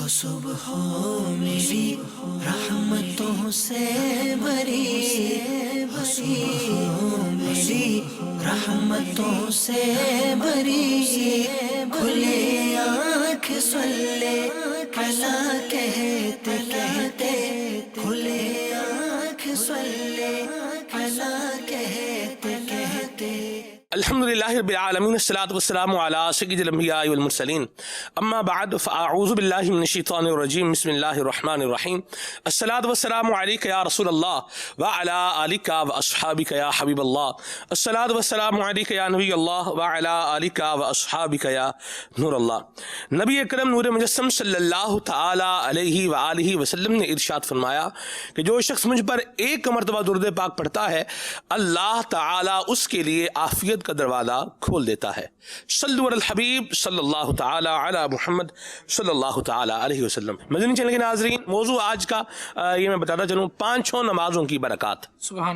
صبح میری رحمتوں سے بری، میری رحمتوں سے بری، کھلے آنکھ صلی علی کہتے کہتے، کھلے آنکھ صلی علی کہتے کہتے۔ الحمدللہ رب العالمین، الصلاۃ والسلام علی سید الانبیاء والمرسلین، اما بعد فاعوذ باللہ من الشیطان الرجیم، بسم اللہ الرحمن الرحیم۔ الصلاۃ والسلام علیک یا رسول اللہ وعلی آلک واصحابک یا حبیب اللہ، الصلاۃ والسلام علیک یا نبی اللہ وعلی آلک واصحابک یا نور اللہ۔ نبی اکرم نور مجسم صلی اللہ تعالی علیہ وآلہ وسلم نے ارشاد فرمایا کہ جو شخص مجھ پر ایک مرتبہ درود پاک پڑھتا ہے، اللہ تعالی اس کے لیے عافیت کا دروازہ کھول دیتا ہے۔ صلو علی الحبیب صلی اللہ تعالی علی محمد صلی اللہ تعالی علیہ وسلم۔ مدنی چینل کے ناظرین، موضوع آج کا یہ میں بتاتا چلوں، پانچوں نمازوں کی برکات،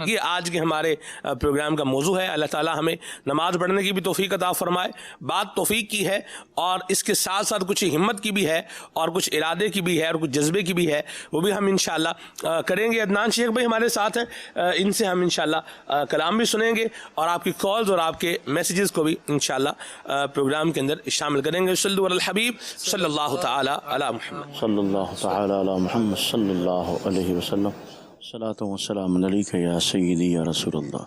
یہ آج کے ہمارے پروگرام کا موضوع ہے۔ اللہ تعالی ہمیں نماز پڑھنے کی بھی توفیق عطا فرمائے۔ بات توفیق کی ہے اور اس کے ساتھ ساتھ کچھ ہمت کی بھی ہے اور کچھ ارادے کی بھی ہے اور کچھ جذبے کی بھی ہے، وہ بھی ہم انشاءاللہ کریں گے۔ عدنان شیخ بھائی ہمارے ساتھ ہیں، ان سے ہم انشاءاللہ کلام بھی سنیں گے اور آپ کی کالز اور آپ کے میسیجز کو بھی انشاءاللہ پروگرام کے اندر شامل کریں گے۔ صلی علی الحبیب صلی اللہ تعالی علی محمد صلی اللہ تعالی علی محمد صلی اللہ علیہ وسلم۔ صلاۃ و سلام علیک یا سیدی یا رسول اللہ۔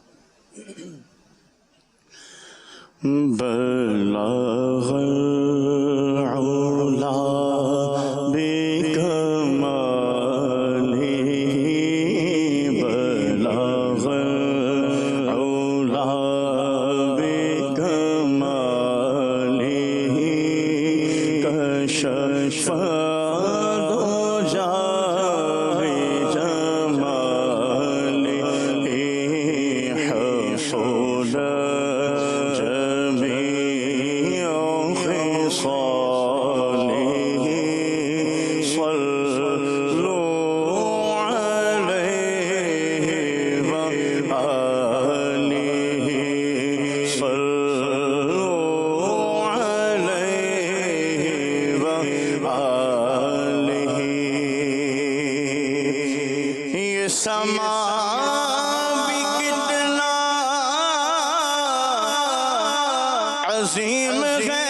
بلغ العلا بکمالہ، بلغ العلا بکمالہ، کشف سما بھی کتنا عظیم ہے،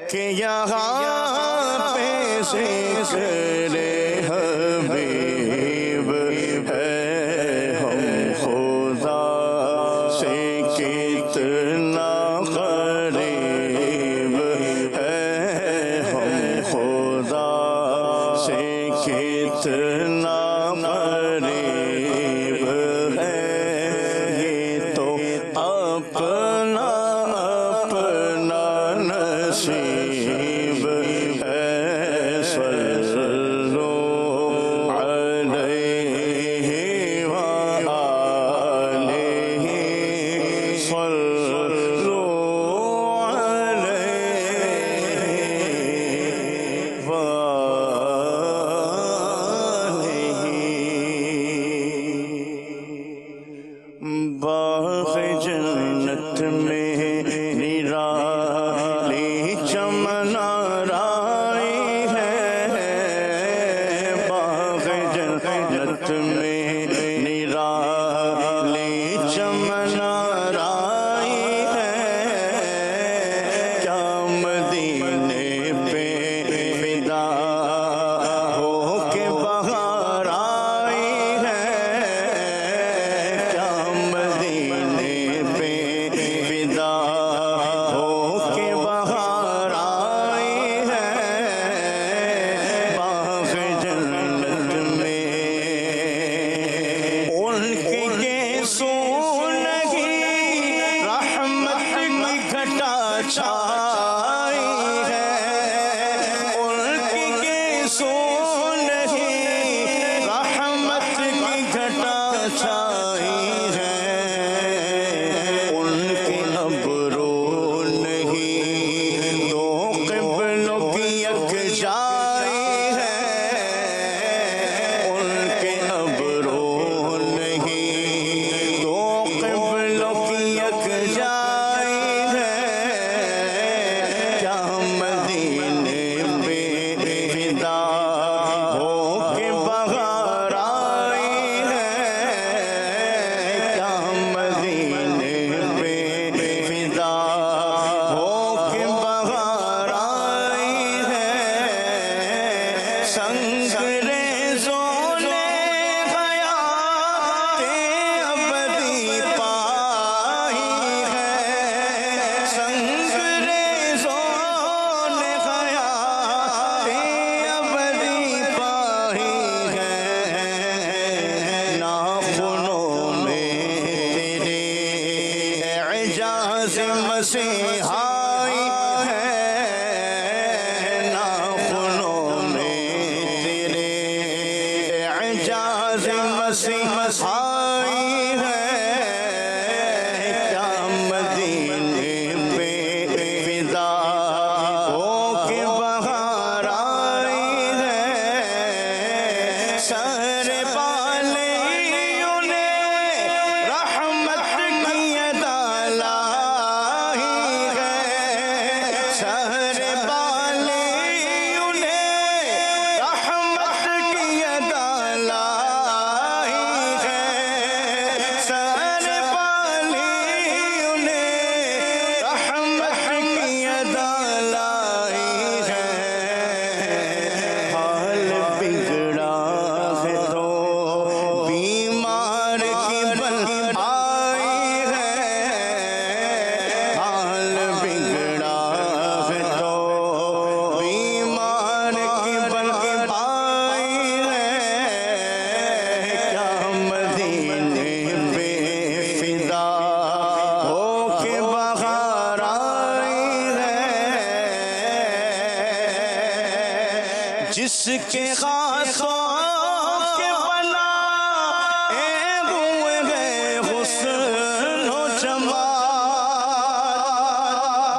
کہ یہاں پہ ذکر حبیب ہے، ہم خدا سے کتنا قریب ہے، ہم خدا سے کتنا قریب ہے، یہ تو اپنا اپنا نصیب ہے۔ سنگ ریزوں نے حیات ابدی پائی ہے، سنگ ریزوں نے حیات ابدی پائی ہے، ناخنوں میں تیرے اعجاز مسیحائی ہے، ناخنوں میں تیرے اعجاز مسیحائی ہے، کیا مدینے پہ فدا ہو کے بہار آئی ہے، سر بالیوں نے رحمت کی ادا لائی ہے، سر بالیوں نے رحمت کی ادا لائی ہے، سر بالیوں نے رحمت کی ادا لائی ہے، حال بگڑا ہے تو بیمار کی بل آئی ہے، حال بگڑا ہے تو بیمار کی بل آئی ہے، کیا مدینے پہ فدا ہو کے بہار آئی ہے، جس کے ہاتھوں کے بنا ہوئے گئے حسن و جمال،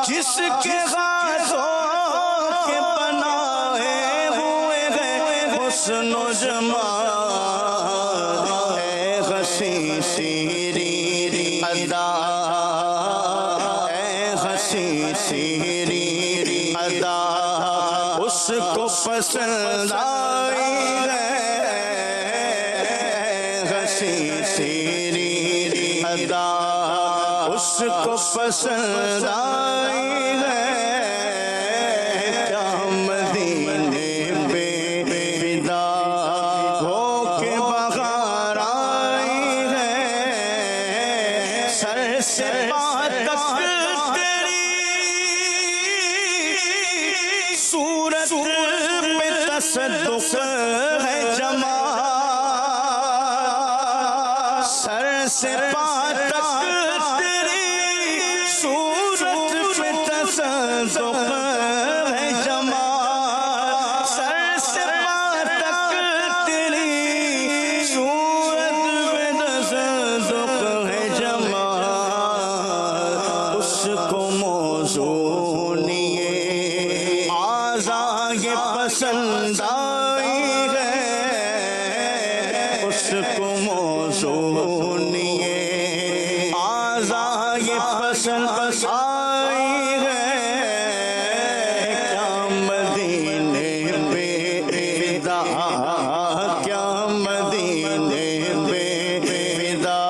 جس کے ہاتھوں کے بنا ہوئے گئے حسن و جمال، اے ہنسی سیری ادا، اے ہنسی سیری ادا، اس کو پسند آئی ہے، ہنسی سیری ادا، اس کو پسند آئی ہے، کیا مدینے پہ فدا ہو کے بہار آئی ہے، سر سے پاں تک تیری صورت پہ تصدق ہے جمال، سر سے پاں تک تیری صورت پہ تصدق ہے جمال، سر سے پاں تک تیری صورت پہ تصدق ہے جمال، اس کو موزونیے آزائے پسند آئی ہے، اس کو موزونیے آزائے پسند آئی ہے، کیا مدینے پہ فدا، کیا مدینے پہ فدا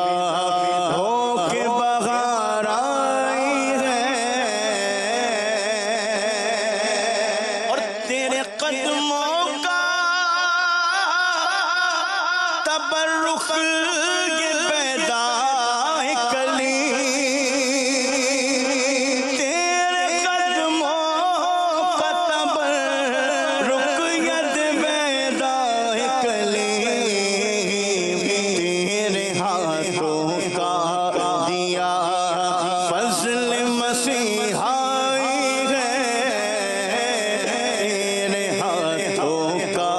ہو کے بہار آئی ہے، اور تیرے قدموں کا تبرک یہ پیدا ہے کلی، تیرے قدموں کا تبرک یہ پیدا ہے کلی، تیرے ہاتھوں کا دیا فضل مسیحائی ہے، تیرے ہاتھوں کا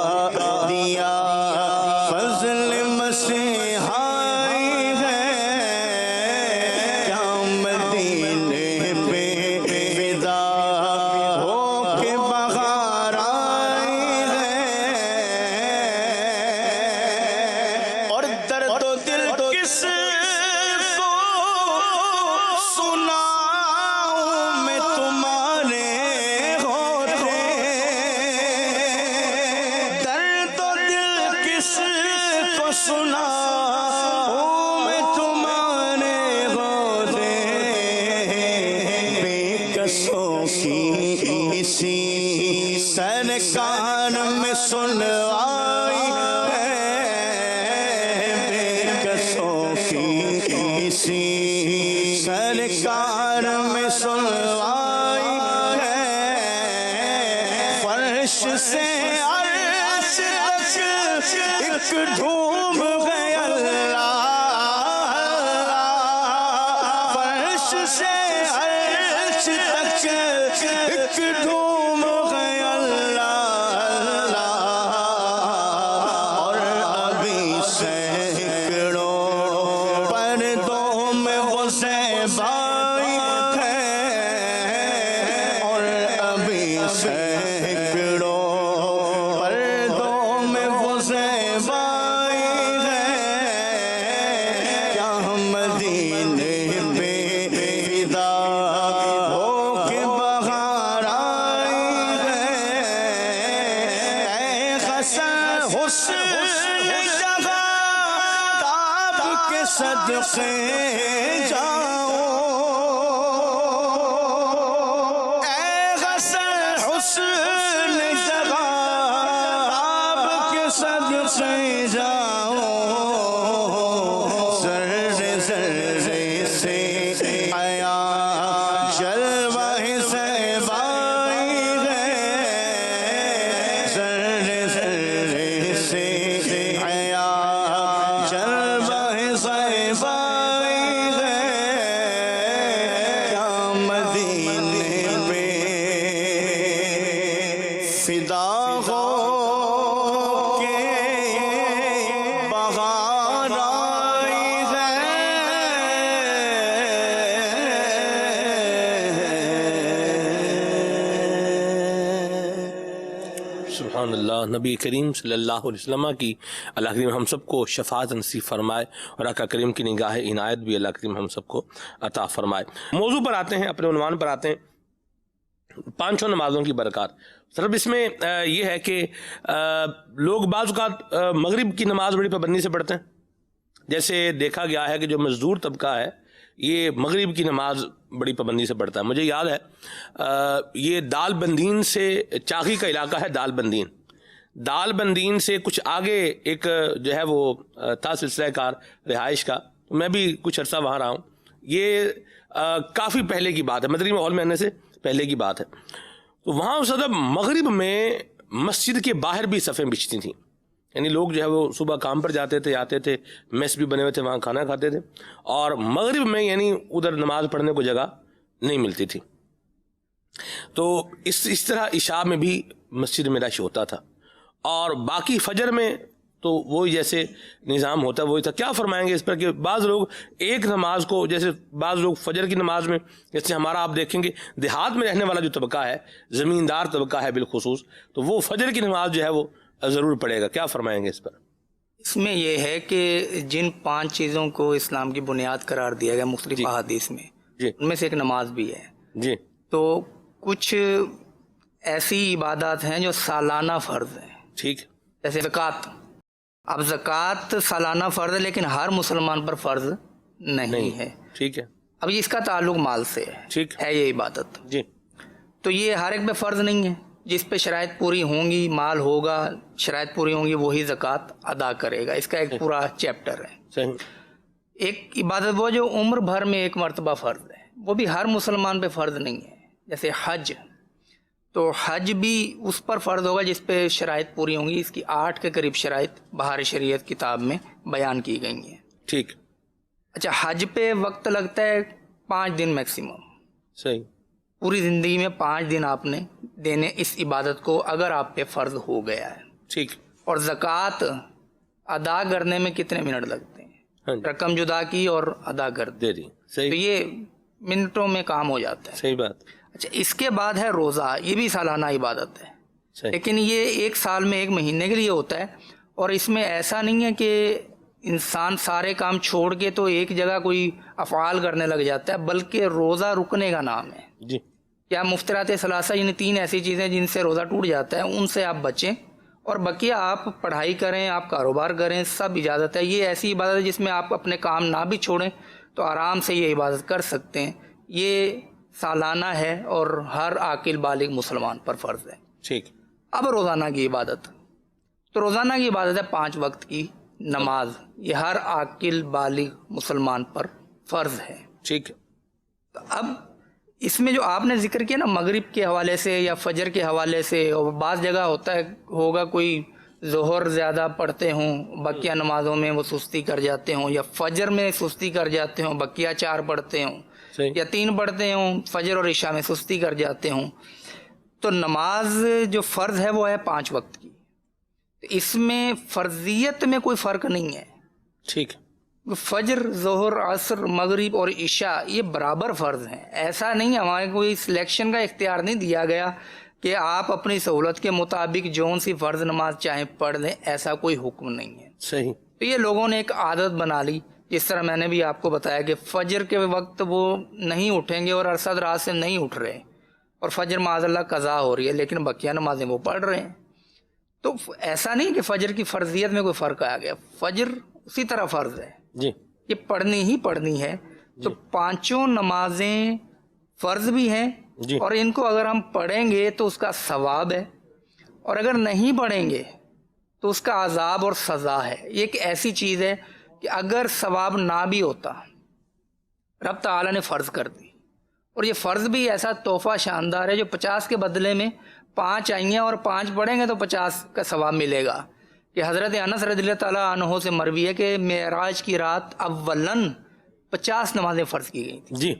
دیا فضل مسیحائی سرکار میں سنوائی ہے بے کسوں کی اسی سرکار میں سنوائی ہے فرش سے عرش تک ایک ڈھوم گئے اللہ فرش سے عرش تک ایک ڈھوم گئے اللہ اور ابھی سینکڑوں پردوں میں وہ زیبائی ہے اور ابھی سینکڑوں پردوں میں وہ زیبائی ہے کیا مدینے پہ فدا ہو کے بہار آئی ہے اے حسن حسن جگہ تاب کے صدقے جاؤ اے حسن حسن جگہ تاب کے صدقے جاؤ ذرے ذرے سے حیا جلوہ زیبائی ہے ذرے ذرے سے حیا جلوہ زیبائی ہے کیا مدینے پہ فدا ہو کے بہار آئی ہے سبحان اللہ. نبی کریم صلی اللہ علیہ وسلم کی اللہ کریم ہم سب کو شفاعت نصیب فرمائے اور آقا کریم کی نگاہ عنایت بھی اللہ کریم ہم سب کو عطا فرمائے. موضوع پر آتے ہیں، اپنے عنوان پر آتے ہیں، پانچوں نمازوں کی برکات. صرف اس میں یہ ہے کہ لوگ بعض اوقات مغرب کی نماز بڑی پابندی سے پڑھتے ہیں. جیسے دیکھا گیا ہے کہ جو مزدور طبقہ ہے یہ مغرب کی نماز بڑی پابندی سے پڑھتا ہے. مجھے یاد ہے یہ دال بندین سے چاغی کا علاقہ ہے، دال بندین، دال بندین سے کچھ آگے ایک جو ہے وہ تھا سلسلہ کار رہائش کا. میں بھی کچھ عرصہ وہاں رہا ہوں. یہ کافی پہلے کی بات ہے، مدنی ماحول میں آنے سے پہلے کی بات ہے. تو وہاں اس وقت مغرب میں مسجد کے باہر بھی صفیں بچھتی تھیں، یعنی لوگ جو ہے وہ صبح کام پر جاتے تھے، آتے تھے، میس بھی بنے ہوئے تھے، وہاں کھانا کھاتے تھے، اور مغرب میں یعنی ادھر نماز پڑھنے کو جگہ نہیں ملتی تھی. تو اس طرح عشاء میں بھی مسجد میں رش ہوتا تھا، اور باقی فجر میں تو وہی جیسے نظام ہوتا ہے وہی تھا. کیا فرمائیں گے اس پر کہ بعض لوگ ایک نماز کو، جیسے بعض لوگ فجر کی نماز میں، جیسے ہمارا آپ دیکھیں گے دیہات میں رہنے والا جو طبقہ ہے، زمیندار طبقہ ہے بالخصوص، تو وہ فجر کی نماز جو ہے وہ ضرور پڑے گا. کیا فرمائیں گے اس پر؟ اس میں یہ ہے کہ جن 5 چیزوں کو اسلام کی بنیاد قرار دیا گیا مختلف احادیث میں، جی ان میں سے ایک نماز بھی ہے. جی. تو کچھ ایسی عبادات ہیں جو سالانہ فرض ہیں، ٹھیک. جیسے زکوٰۃ. اب زکوٰۃ سالانہ فرض ہے لیکن ہر مسلمان پر فرض نہیں ہے. ٹھیک ہے. اب اس کا تعلق مال سے ٹھیک ہے یہ عبادت. جی. تو یہ ہر ایک پہ فرض نہیں ہے. جس پہ شرائط پوری ہوں گی، مال ہوگا، شرائط پوری ہوں گی، وہی زکوٰۃ ادا کرے گا. اس کا ایک پورا چیپٹر ہے. صحیح. ایک عبادت وہ جو عمر بھر میں ایک مرتبہ فرض ہے، وہ بھی ہر مسلمان پہ فرض نہیں ہے. جیسے حج، تو حج بھی اس پر فرض ہوگا جس پہ شرائط پوری ہوں گی. اس کی 8 کے قریب شرائط بہار شریعت کتاب میں بیان کی گئی ہیں. ٹھیک. اچھا، حج پہ وقت لگتا ہے 5 دن میکسیمم. صحیح. پوری زندگی میں 5 دن آپ نے دینے اس عبادت کو، اگر آپ پہ فرض ہو گیا ہے. ٹھیک. اور زکوٰۃ ادا کرنے میں کتنے منٹ لگتے ہیں؟ ہاں جی. رقم جدا کی اور ادا کر دے دی. تو صحیح. یہ منٹوں میں کام ہو جاتا ہے. صحیح بات. اچھا، اس کے بعد ہے روزہ. یہ بھی سالانہ عبادت ہے، صحیح. لیکن یہ 1 سال میں 1 مہینے کے لیے ہوتا ہے. اور اس میں ایسا نہیں ہے کہ انسان سارے کام چھوڑ کے تو ایک جگہ کوئی افعال کرنے لگ جاتا ہے، بلکہ روزہ رکنے کا نام ہے. جی. کیا مفترات ثلاثہ، یعنی 3 ایسی چیزیں جن سے روزہ ٹوٹ جاتا ہے، ان سے آپ بچیں، اور بقیہ آپ پڑھائی کریں، آپ کاروبار کریں، سب اجازت ہے. یہ ایسی عبادت ہے جس میں آپ اپنے کام نہ بھی چھوڑیں تو آرام سے یہ عبادت کر سکتے ہیں. یہ سالانہ ہے اور ہر عاقل بالغ مسلمان پر فرض ہے. ٹھیک. اب روزانہ کی عبادت، تو روزانہ کی عبادت ہے 5 وقت کی نماز، یہ ہر عاقل بالغ مسلمان پر فرض ہے. ٹھیک ہے. تو اب اس میں جو آپ نے ذکر کیا نا مغرب کے حوالے سے یا فجر کے حوالے سے، اور بعض جگہ ہوگا کوئی ظہر زیادہ پڑھتے ہوں بقیہ نمازوں میں وہ سستی کر جاتے ہوں، یا فجر میں سستی کر جاتے ہوں بقیہ 4 پڑھتے ہوں، صحیح. یا 3 پڑھتے ہوں، فجر اور عشاء میں سستی کر جاتے ہوں. تو نماز جو فرض ہے وہ ہے 5 وقت کی. اس میں فرضیت میں کوئی فرق نہیں ہے. ٹھیک ہے. فجر، ظہر، عصر، مغرب اور عشاء یہ برابر فرض ہیں. ایسا نہیں، ہمارے کوئی سلیکشن کا اختیار نہیں دیا گیا کہ آپ اپنی سہولت کے مطابق جون سی فرض نماز چاہیں پڑھ لیں، ایسا کوئی حکم نہیں ہے. صحیح. تو یہ لوگوں نے ایک عادت بنا لی، جس طرح میں نے بھی آپ کو بتایا کہ فجر کے وقت وہ نہیں اٹھیں گے اور ارسد رات سے نہیں اٹھ رہے، اور فجر معاذ اللہ قضا ہو رہی ہے، لیکن بقیہ نمازیں وہ پڑھ رہے ہیں. تو ایسا نہیں کہ فجر کی فرضیت میں کوئی فرق آ گیا، فجر اسی طرح فرض ہے، جی. یہ پڑھنی ہی پڑھنی ہے. تو 5 نمازیں فرض بھی ہیں، جی. اور ان کو اگر ہم پڑھیں گے تو اس کا ثواب ہے، اور اگر نہیں پڑھیں گے تو اس کا عذاب اور سزا ہے. یہ ایک ایسی چیز ہے کہ اگر ثواب نہ بھی ہوتا، رب تعالیٰ نے فرض کر دی، اور یہ فرض بھی ایسا تحفہ شاندار ہے جو 50 کے بدلے میں 5 آئی ہیں، اور 5 پڑھیں گے تو 50 کا ثواب ملے گا. کہ حضرت انس رضی اللہ تعالیٰ عنہ سے مروی ہے کہ معراج کی رات اولاً 50 نمازیں فرض کی گئی تھیں، جی.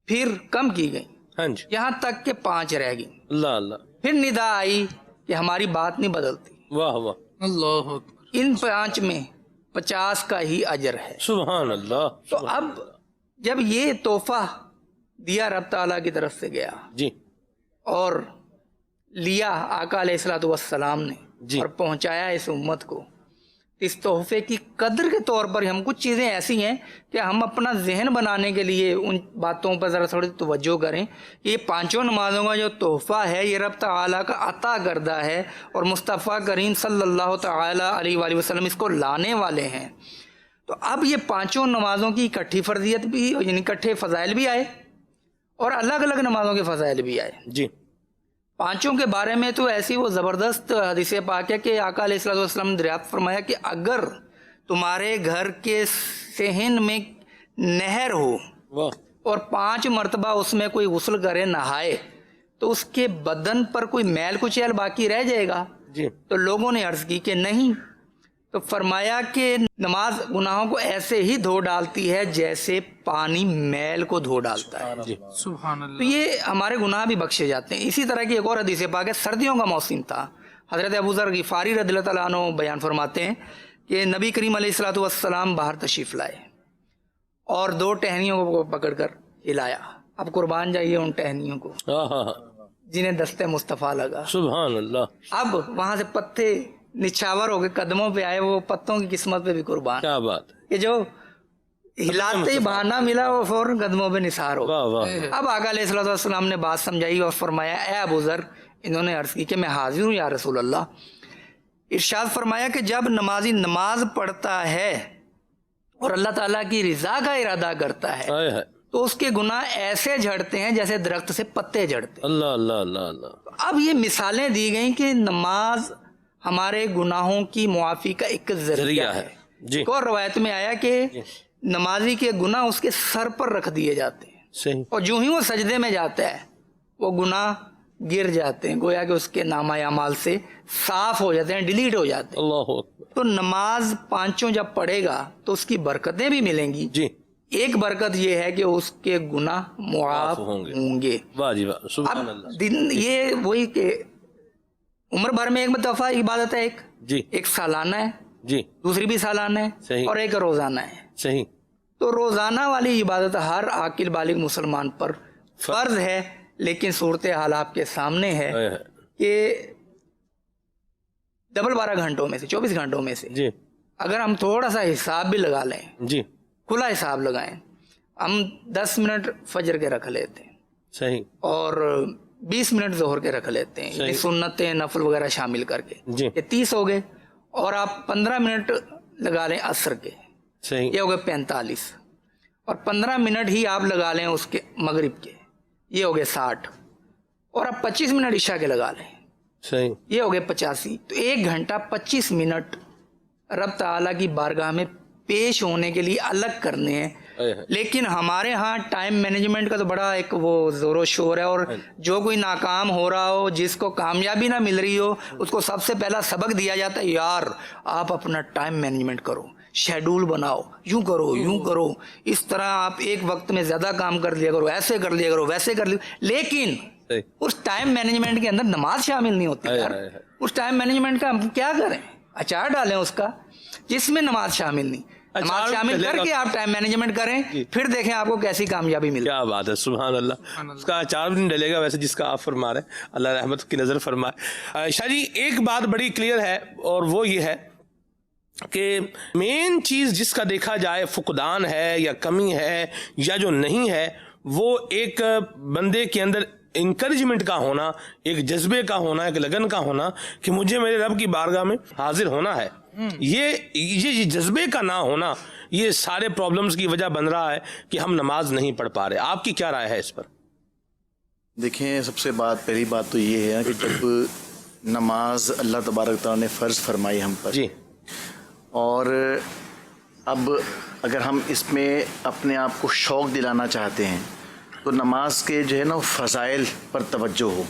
پھر کم کی گئی، ہاں جی. یہاں تک کہ 5 رہ گئی. اللہ اللہ. پھر ندا آئی کہ ہماری بات نہیں بدلتی، واہ واہ. اللہ اکبر، ان 5 میں 50 کا ہی اجر ہے. سبحان اللہ. تو اب جب یہ تحفہ دیا رب تعالیٰ کی طرف سے گیا جی. اور لیا آقا علیہ الصلوۃ والسلام نے، جی. اور پہنچایا اس امت کو، اس تحفے کی قدر کے طور پر ہم کچھ چیزیں ایسی ہیں کہ ہم اپنا ذہن بنانے کے لیے ان باتوں پر ذرا تھوڑی توجہ کریں کہ یہ 5 نمازوں کا جو تحفہ ہے یہ رب تعالیٰ کا عطا کردہ ہے، اور مصطفیٰ کریم صلی اللہ تعالیٰ علیہ وآلہ وسلم اس کو لانے والے ہیں. تو اب یہ 5 نمازوں کی اکٹھی فرضیت بھی، یعنی اکٹھے فضائل بھی آئے اور الگ الگ نمازوں کے فضائل بھی آئے. جی. 5 کے بارے میں تو ایسی وہ زبردست حدیث پاک ہے کہ آقا علیہ الصلوۃ والسلام نے دریافت فرمایا کہ اگر تمہارے گھر کے صحن میں نہر ہو واہ. اور 5 مرتبہ اس میں کوئی غسل کرے، نہائے، تو اس کے بدن پر کوئی میل کچیل باقی رہ جائے گا؟ جی. تو لوگوں نے عرض کی کہ نہیں. تو فرمایا کہ نماز گناہوں کو ایسے ہی دھو ڈالتی ہے جیسے پانی میل کو دھو ڈالتا ہے. جی. سبحان اللہ. تو یہ ہمارے گناہ بھی بخشے جاتے ہیں. اسی طرح کی ایک اور حدیث پاک ہے، سردیوں کا موسم تھا، حضرت ابو ذر غفاری رضی اللہ تعالیٰ عنہ بیان فرماتے ہیں کہ نبی کریم علیہ الصلوۃ والسلام باہر تشریف لائے اور 2 ٹہنیوں کو پکڑ کر ہلایا. اب قربان جائیے ان ٹہنیوں کو جنہیں دست مصطفیٰ لگا. سبحان اللہ. اب وہاں سے پتے نچھاور ہو کے قدموں پہ آئے، وہ پتوں کی قسمت پہ بھی قربان. کیا بات ہے. کہ جو ہلاتے ہی بہانہ ملا وہ فوراً قدموں پہ نثار ہو. واہ واہ. اب آقا علیہ الصلوۃ والسلام نے بات سمجھائی اور فرمایا اے ابو ذر، انہوں نے عرض کی کہ میں حاضر ہوں یا رسول اللہ. ارشاد فرمایا کہ جب نمازی نماز پڑھتا ہے اور اللہ تعالیٰ کی رضا کا ارادہ کرتا ہے ہائے ہائے. تو اس کے گناہ ایسے جھڑتے ہیں جیسے درخت سے پتے جھڑتے ہیں. اللہ اللہ اللہ اللہ. اب یہ مثالیں دی گئیں کہ نماز ہمارے گناہوں کی معافی کا ایک ذریعہ ہے. جی. ایک اور روایت میں آیا کہ نمازی کے گناہ اس کے سر پر رکھ دیے جاتے ہیں، صحیح. اور جو ہی وہ سجدے میں جاتا ہے وہ گناہ گر جاتے ہیں، گویا کہ اس کے نامہ اعمال سے صاف ہو جاتے ہیں، ڈیلیٹ ہو جاتے ہیں. اللہ اکبر. تو نماز 5 جب پڑھے گا تو اس کی برکتیں بھی ملیں گی. جی. ایک برکت یہ ہے کہ اس کے گناہ معاف ہوں گے. واہ جی واہ. سبحان اب اللہ. دن یہ وہی کہ عمر بھر میں ایک دفعہ عبادت ہے، جی. ایک سالانہ ہے، جی. دوسری بھی سالانہ ہے، صحیح. اور ایک روزانہ ہے. صحیح. تو روزانہ والی عبادت ہر عاقل بالغ مسلمان پر فرض ہے، لیکن صورتحال آپ کے سامنے ہے ہائے ہائے. کہ ڈبل 12 گھنٹوں میں سے 24 گھنٹوں میں سے جی. اگر ہم تھوڑا سا حساب بھی لگا لیں، جی. کھلا حساب لگائیں، ہم 10 منٹ فجر کے رکھ لیتے ہیں صحیح. اور 20 منٹ ظہر کے رکھ لیتے ہیں، یعنی سنتیں نفل وغیرہ شامل کر کے، جی. یہ 30 ہو گئے. اور آپ 15 منٹ لگا لیں عصر کے، صحیح. یہ ہو گئے 45. اور 15 منٹ ہی آپ لگا لیں اس کے مغرب کے، یہ ہو گئے 60. اور آپ 25 منٹ عشاء کے لگا لیں، صحیح. یہ ہو گئے 85. تو 1 گھنٹہ 25 منٹ رب تعالیٰ کی بارگاہ میں پیش ہونے کے لیے الگ کرنے ہیں. لیکن ہمارے ہاں ٹائم مینجمنٹ کا تو بڑا ایک وہ زور و شور ہے، اور جو کوئی ناکام ہو رہا ہو، جس کو کامیابی نہ مل رہی ہو، اس کو سب سے پہلا سبق دیا جاتا ہے، یار آپ اپنا ٹائم مینجمنٹ کرو، شیڈول بناؤ، یوں کرو یوں کرو، اس طرح آپ ایک وقت میں زیادہ کام کر لیا کرو، ایسے کر لیا کرو، ویسے کر لیا. لیکن اس ٹائم مینجمنٹ کے اندر نماز شامل نہیں ہوتی یار. اس ٹائم مینجمنٹ کا ہم کیا کریں؟ اچار ڈالیں اس کا جس میں نماز شامل نہیں. نماز شامل کر کے آپ ٹائم مینجمنٹ کریں، پھر دیکھیں آپ کو کیسی کامیابی ملتی ہے. کیا بات ہے، سبحان اللہ. اس کا اچار بھی نہیں ڈلے گا ویسے جس کا آپ فرما رہے ہیں. اللہ رحمت کی نظر فرمائے. شاہ جی ایک بات بڑی کلیئر ہے، اور وہ یہ ہے کہ مین چیز جس کا دیکھا جائے فقدان ہے یا کمی ہے یا جو نہیں ہے، وہ ایک بندے کے اندر انکریجمنٹ کا ہونا، ایک جذبے کا ہونا، ایک لگن کا ہونا کہ مجھے میرے رب کی بارگاہ میں حاضر ہونا ہے. یہ جذبے کا نہ ہونا یہ سارے پرابلمز کی وجہ بن رہا ہے کہ ہم نماز نہیں پڑھ پا رہے. آپ کی کیا رائے ہے اس پر؟ دیکھیں، سب سے پہلی بات تو یہ ہے کہ جب نماز اللہ تبارک تعالیٰ نے فرض فرمائی ہم پر، جی، اور اب اگر ہم اس میں اپنے آپ کو شوق دلانا چاہتے ہیں تو نماز کے جو ہے نا فضائل پر توجہ ہو.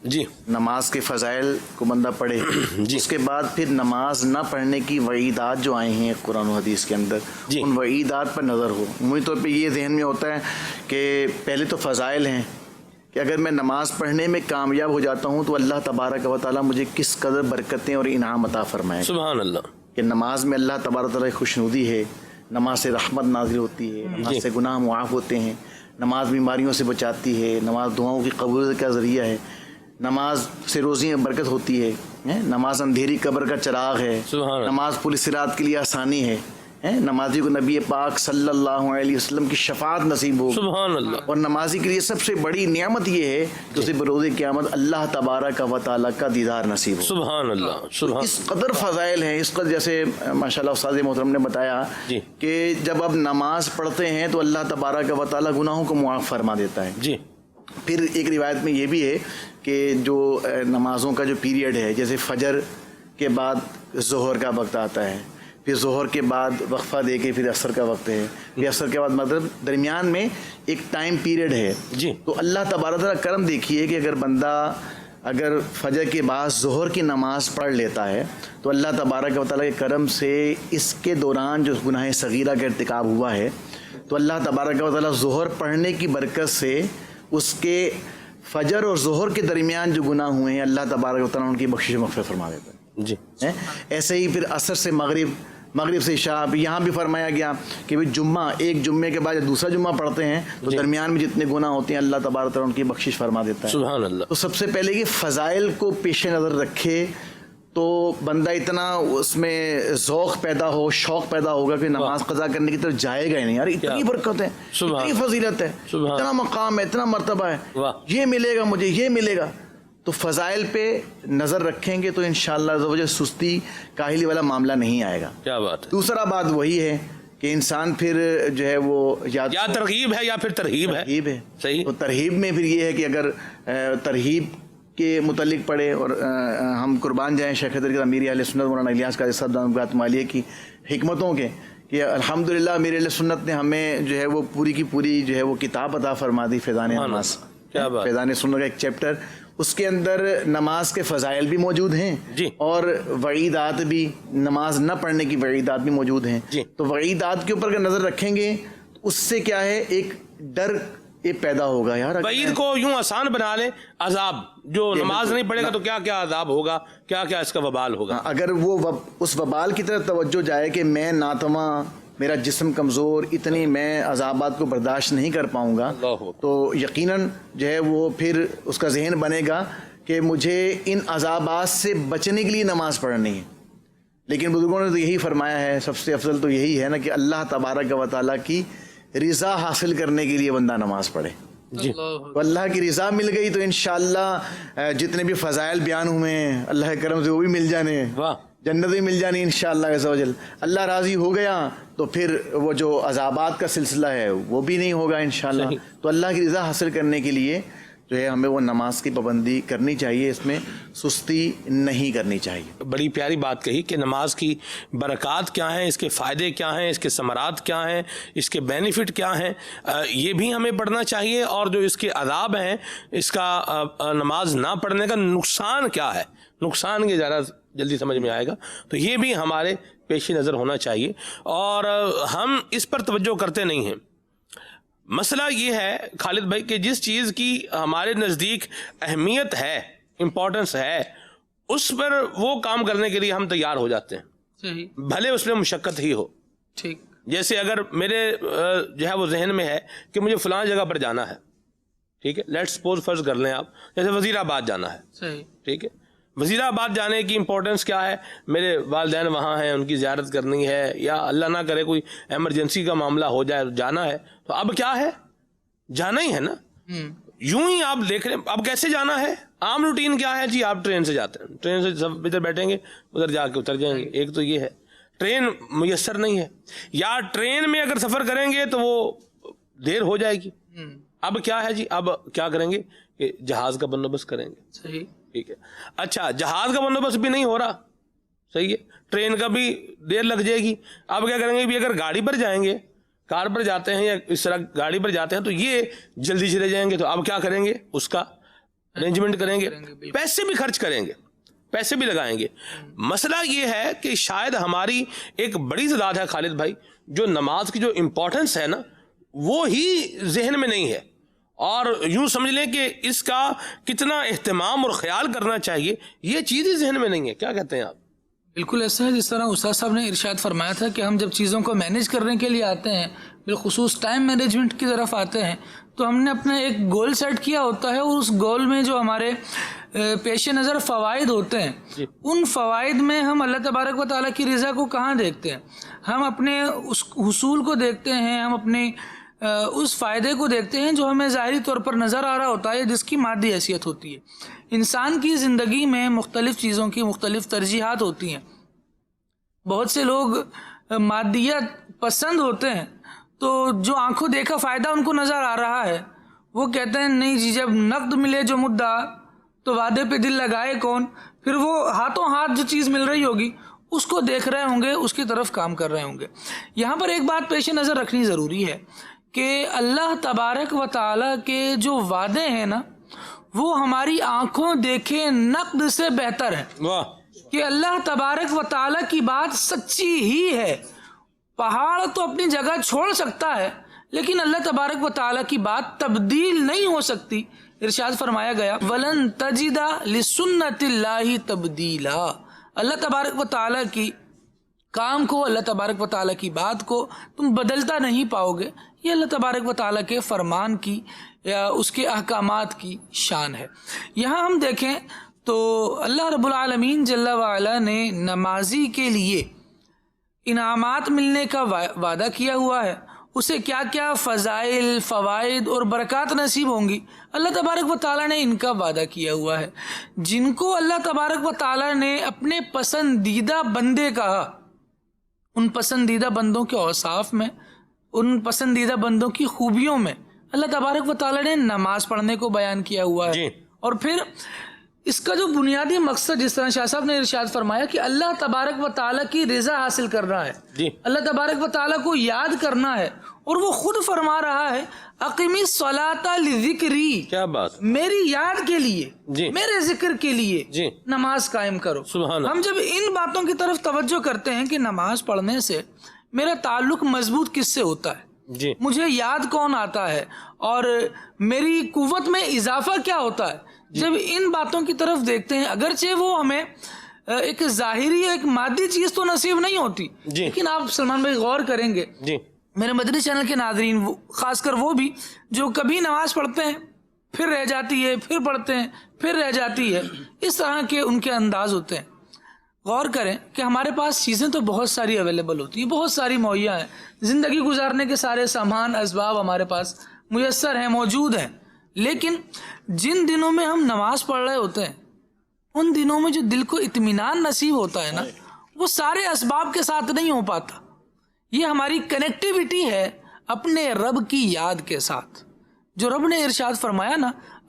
جی، نماز کے فضائل کو بندہ پڑھے. اس کے بعد پھر نماز نہ پڑھنے کی وعیدات جو آئی ہیں قرآن و حدیث کے اندر، ان وعیدات پر نظر ہو. عمومی طور پہ یہ ذہن میں ہوتا ہے کہ پہلے تو فضائل ہیں کہ اگر میں نماز پڑھنے میں کامیاب ہو جاتا ہوں تو اللہ تبارک و تعالیٰ مجھے کس قدر برکتیں اور انعام عطا فرمائے. سبحان اللہ. کہ نماز میں اللہ تبارک و تعالیٰ کی خوشنودی ہے، نماز سے رحمت نازل ہوتی ہے، نماز سے گناہ معاف ہوتے ہیں، نماز بیماریوں سے بچاتی ہے، نماز دعاؤں کی قبولیت کا ذریعہ ہے، نماز سے روزی میں برکت ہوتی ہے، نماز اندھیری قبر کا چراغ ہے، نماز پل صراط کے لیے آسانی ہے، نمازی کو نبی پاک صلی اللہ علیہ وسلم کی شفاعت نصیب ہو. سبحان اللہ. اور نمازی کے لیے سب سے بڑی نعمت یہ ہے کہ اسے بروز قیامت اللہ تبارک و تعالیٰ کا دیدار نصیب ہو. سبحان اللہ. اس قدر فضائل ہیں، اس قدر جیسے ماشاءاللہ استاد محترم نے بتایا کہ جب اب نماز پڑھتے ہیں تو اللہ تبارک و تعالیٰ گناہوں کو معاف فرما دیتا ہے. جی. پھر ایک روایت میں یہ بھی ہے کہ جو نمازوں کا جو پیریڈ ہے، جیسے فجر کے بعد ظہر کا وقت آتا ہے، پھر ظہر کے بعد وقفہ دے کے پھر عصر کا وقت ہے، پھر عصر کے بعد مغرب، درمیان میں ایک ٹائم پیریڈ ہے. جی. تو اللہ تبارک تعالیٰ کرم دیکھیے کہ اگر بندہ فجر کے بعد ظہر کی نماز پڑھ لیتا ہے تو اللہ تبارک و تعالیٰ کے کرم سے اس کے دوران جو گناہ صغیرہ کا ارتکاب ہوا ہے تو اللہ تبارک و تعالیٰ ظہر پڑھنے کی برکت سے اس کے فجر اور ظہر کے درمیان جو گناہ ہوئے ہیں اللہ تبارک و تعالیٰ ان کی بخشش مغفرت فرما دیتا ہے. جی. ایسے ہی پھر عصر سے مغرب سے عشاء، یہاں بھی فرمایا گیا کہ جمعہ، ایک جمعے کے بعد دوسرا جمعہ پڑھتے ہیں تو درمیان میں جتنے گناہ ہوتے ہیں اللہ تبارک تعالیٰ ان کی بخشش فرما دیتا ہے. سبحان اللہ. تو سب سے پہلے یہ فضائل کو پیش نظر رکھے تو بندہ اتنا اس میں ذوق پیدا ہو، شوق پیدا ہوگا کہ نماز قضا کرنے کی طرف جائے گا ہی نہیں. یار اتنی برکت ہے، اتنی فضیلت ہے، اتنا مقام ہے، اتنا مرتبہ ہے، یہ ملے گا مجھے، یہ ملے گا. تو فضائل پہ نظر رکھیں گے تو انشاءاللہ عز و جل سستی کاہلی والا معاملہ نہیں آئے گا. کیا بات ہے. دوسرا بات وہی ہے کہ انسان پھر جو ہے وہ یا ترغیب ہے یا پھر ترہیب ہے. صحیح. تو ترہیب میں پھر یہ ہے کہ اگر ترہیب کے متعلق پڑھے، اور ہم قربان جائیں شیخ طریقت امیر اہل سنت مولانا الیاس قادری صاحب دامت مالیہ کی حکمتوں کے کہ الحمدللہ امیر اہل سنت نے ہمیں جو ہے وہ پوری کی پوری جو ہے وہ کتاب عطا فرما دی، فیضان نماز. فیضان سنت کا ایک چیپٹر، اس کے اندر نماز کے فضائل بھی موجود ہیں اور وعیدات بھی، نماز نہ پڑھنے کی وعیدات بھی موجود ہیں. تو وعیدات کے اوپر اگر نظر رکھیں گے تو اس سے کیا ہے، ایک ڈر یہ پیدا ہوگا. یار وعید کو یوں آسان بنا لیں، عذاب جو نماز نہیں پڑھے گا تو کیا کیا عذاب ہوگا، کیا کیا اس کا وبال ہوگا. اگر وہ اس وبال کی طرف توجہ جائے کہ میں ناتواں، میرا جسم کمزور، اتنی میں عذابات کو برداشت نہیں کر پاؤں گا، تو یقیناً جو ہے وہ پھر اس کا ذہن بنے گا کہ مجھے ان عذابات سے بچنے کے لیے نماز پڑھنی ہے. لیکن بزرگوں نے تو یہی فرمایا ہے، سب سے افضل تو یہی ہے نا کہ اللہ تبارک و تعالیٰ کی رضا حاصل کرنے کے لیے بندہ نماز پڑھے. تو اللہ کی رضا مل گئی تو انشاءاللہ جتنے بھی فضائل بیان ہوئے ہیں اللہ کے کرم سے وہ بھی مل جانے، جنت بھی مل جانی انشاءاللہ عز و جل. اللہ راضی ہو گیا تو پھر وہ جو عذابات کا سلسلہ ہے وہ بھی نہیں ہوگا انشاءاللہ. تو اللہ کی رضا حاصل کرنے کے لیے جو ہے ہمیں وہ نماز کی پابندی کرنی چاہیے, اس میں سستی نہیں کرنی چاہیے. بڑی پیاری بات کہی کہ نماز کی برکات کیا ہیں, اس کے فائدے کیا ہیں, اس کے ثمرات کیا ہیں, اس کے بینیفٹ کیا ہیں, یہ بھی ہمیں پڑھنا چاہیے. اور جو اس کے عذاب ہیں, اس کا نماز نہ پڑھنے کا نقصان کیا ہے, نقصان یہ ذرا جلدی سمجھ میں آئے گا, تو یہ بھی ہمارے پیش نظر ہونا چاہیے. اور ہم اس پر توجہ کرتے نہیں ہیں. مسئلہ یہ ہے خالد بھائی کہ جس چیز کی ہمارے نزدیک اہمیت ہے, امپورٹنس ہے, اس پر وہ کام کرنے کے لیے ہم تیار ہو جاتے ہیں, صحیح, بھلے اس میں مشقت ہی ہو. ٹھیک, جیسے اگر میرے جو ہے وہ ذہن میں ہے کہ مجھے فلاں جگہ پر جانا ہے, ٹھیک ہے, لیٹ سپوز فرض کر لیں آپ, جیسے وزیر آباد جانا ہے, صحیح, ٹھیک ہے. وزیر آباد جانے کی امپورٹنس کیا ہے, میرے والدین وہاں ہیں, ان کی زیارت کرنی ہے, یا اللہ نہ کرے کوئی ایمرجنسی کا معاملہ ہو جائے, جانا ہے, تو اب کیا ہے, جانا ہی ہے نا. یوں ہی آپ دیکھ رہے ہیں اب کیسے جانا ہے. عام روٹین کیا ہے جی, آپ ٹرین سے جاتے ہیں, ٹرین سے سب ادھر بیٹھیں گے, ادھر جا کے اتر جائیں گے. ایک تو یہ ہے ٹرین میسر نہیں ہے, یا ٹرین میں اگر سفر کریں گے تو وہ دیر ہو جائے گی. اب کیا ہے جی, اب کیا کریں گے کہ جہاز کا بندوبست کریں گے. صحیح, ٹھیک ہے, اچھا جہاز کا بندوبست بھی نہیں ہو رہا, صحیح ہے, ٹرین کا بھی دیر لگ جائے گی. اب کیا کریں گے بھی, اگر گاڑی پر جائیں گے, کار پر جاتے ہیں یا اس طرح گاڑی پر جاتے ہیں, تو یہ جلدی چلے جائیں گے, تو اب کیا کریں گے, اس کا ارینجمنٹ کریں گے, پیسے بھی خرچ کریں گے, پیسے بھی لگائیں گے. مسئلہ یہ ہے کہ شاید ہماری ایک بڑی تعداد ہے خالد بھائی, جو نماز کی جو امپورٹنس ہے نا, وہ ہی ذہن میں نہیں ہے, اور یوں سمجھ لیں کہ اس کا کتنا اہتمام اور خیال کرنا چاہیے, یہ چیز ہی ذہن میں نہیں ہے. کیا کہتے ہیں آپ؟ بالکل ایسا ہے جس طرح استاد صاحب نے ارشاد فرمایا تھا کہ ہم جب چیزوں کو مینیج کرنے کے لیے آتے ہیں, بالخصوص ٹائم مینجمنٹ کی طرف آتے ہیں, تو ہم نے اپنا ایک گول سیٹ کیا ہوتا ہے, اور اس گول میں جو ہمارے پیش نظر فوائد ہوتے ہیں, ان فوائد میں ہم اللہ تبارک و تعالیٰ کی رضا کو کہاں دیکھتے ہیں, ہم اپنے اس حصول کو دیکھتے ہیں, ہم اپنے اس فائدے کو دیکھتے ہیں جو ہمیں ظاہری طور پر نظر آ رہا ہوتا ہے, جس کی مادی حیثیت ہوتی ہے. انسان کی زندگی میں مختلف چیزوں کی مختلف ترجیحات ہوتی ہیں. بہت سے لوگ مادیت پسند ہوتے ہیں, تو جو آنکھوں دیکھا فائدہ ان کو نظر آ رہا ہے, وہ کہتے ہیں نہیں جی, جب نقد ملے جو مدعا تو وعدے پہ دل لگائے کون. پھر وہ ہاتھوں ہاتھ جو چیز مل رہی ہوگی اس کو دیکھ رہے ہوں گے, اس کی طرف کام کر رہے ہوں گے. یہاں پر ایک بات پیش نظر رکھنی ضروری ہے کہ اللہ تبارک و تعالیٰ کے جو وعدے ہیں نا, وہ ہماری آنکھوں دیکھے نقد سے بہتر ہیں. واہ, کہ اللہ تبارک و تعالیٰ کی بات سچی ہی ہے. پہاڑ تو اپنی جگہ چھوڑ سکتا ہے, لیکن اللہ تبارک و تعالیٰ کی بات تبدیل نہیں ہو سکتی. ارشاد فرمایا گیا وَلَن تَجِدَ لِسُنَّةِ اللَّهِ تَبْدِيلًا. اللہ تبارک و تعالیٰ کی کام کو, اللہ تبارک و تعالیٰ کی بات کو تم بدلتا نہیں پاؤ گے. یہ اللہ تبارک و تعالیٰ کے فرمان کی یا اس کے احکامات کی شان ہے. یہاں ہم دیکھیں تو اللہ رب العالمین جل وعلا نے نمازی کے لیے انعامات ملنے کا وعدہ کیا ہوا ہے. اسے کیا کیا فضائل, فوائد اور برکات نصیب ہوں گی, اللہ تبارک و تعالیٰ نے ان کا وعدہ کیا ہوا ہے. جن کو اللہ تبارک و تعالیٰ نے اپنے پسندیدہ بندے کہا, ان پسندیدہ بندوں کے اوصاف میں, ان پسندیدہ بندوں کی خوبیوں میں اللہ تبارک و تعالیٰ نے نماز پڑھنے کو بیان کیا ہوا ہے. اور پھر اس کا جو بنیادی مقصد, جس طرح شاہ صاحب نے ارشاد فرمایا کہ اللہ تبارک و تعالیٰ کی رضا حاصل کرنا ہے, اللہ تبارک و تعالیٰ کو یاد کرنا ہے. اور وہ خود فرما رہا ہے اقیمی الصلاۃ لذکری, کیا بات, میری یاد کے لیے, میرے ذکر کے لیے نماز قائم کرو. ہم جب ان باتوں کی طرف توجہ کرتے ہیں کہ نماز پڑھنے سے میرا تعلق مضبوط کس سے ہوتا ہے, مجھے یاد کون آتا ہے, اور میری قوت میں اضافہ کیا ہوتا ہے, جب ان باتوں کی طرف دیکھتے ہیں, اگرچہ وہ ہمیں ایک ظاہری ایک مادی چیز تو نصیب نہیں ہوتی, لیکن آپ سلمان بھائی غور کریں گے, میرے مدنی چینل کے ناظرین, خاص کر وہ بھی جو کبھی نماز پڑھتے ہیں پھر رہ جاتی ہے, پھر پڑھتے ہیں پھر رہ جاتی ہے, اس طرح کے ان کے انداز ہوتے ہیں. غور کریں کہ ہمارے پاس چیزیں تو بہت ساری اویلیبل ہوتی ہیں, بہت ساری مہیا ہیں, زندگی گزارنے کے سارے سامان اسباب ہمارے پاس میسر ہیں, موجود ہیں, لیکن جن دنوں میں ہم نماز پڑھ رہے ہوتے ہیں, ان دنوں میں جو دل کو اطمینان نصیب ہوتا ہے نا, وہ سارے اسباب کے ساتھ نہیں ہو پاتا. یہ ہماری کنیکٹیوٹی ہے اپنے رب کی یاد کے ساتھ. جو رب نے ارشاد فرمایا نا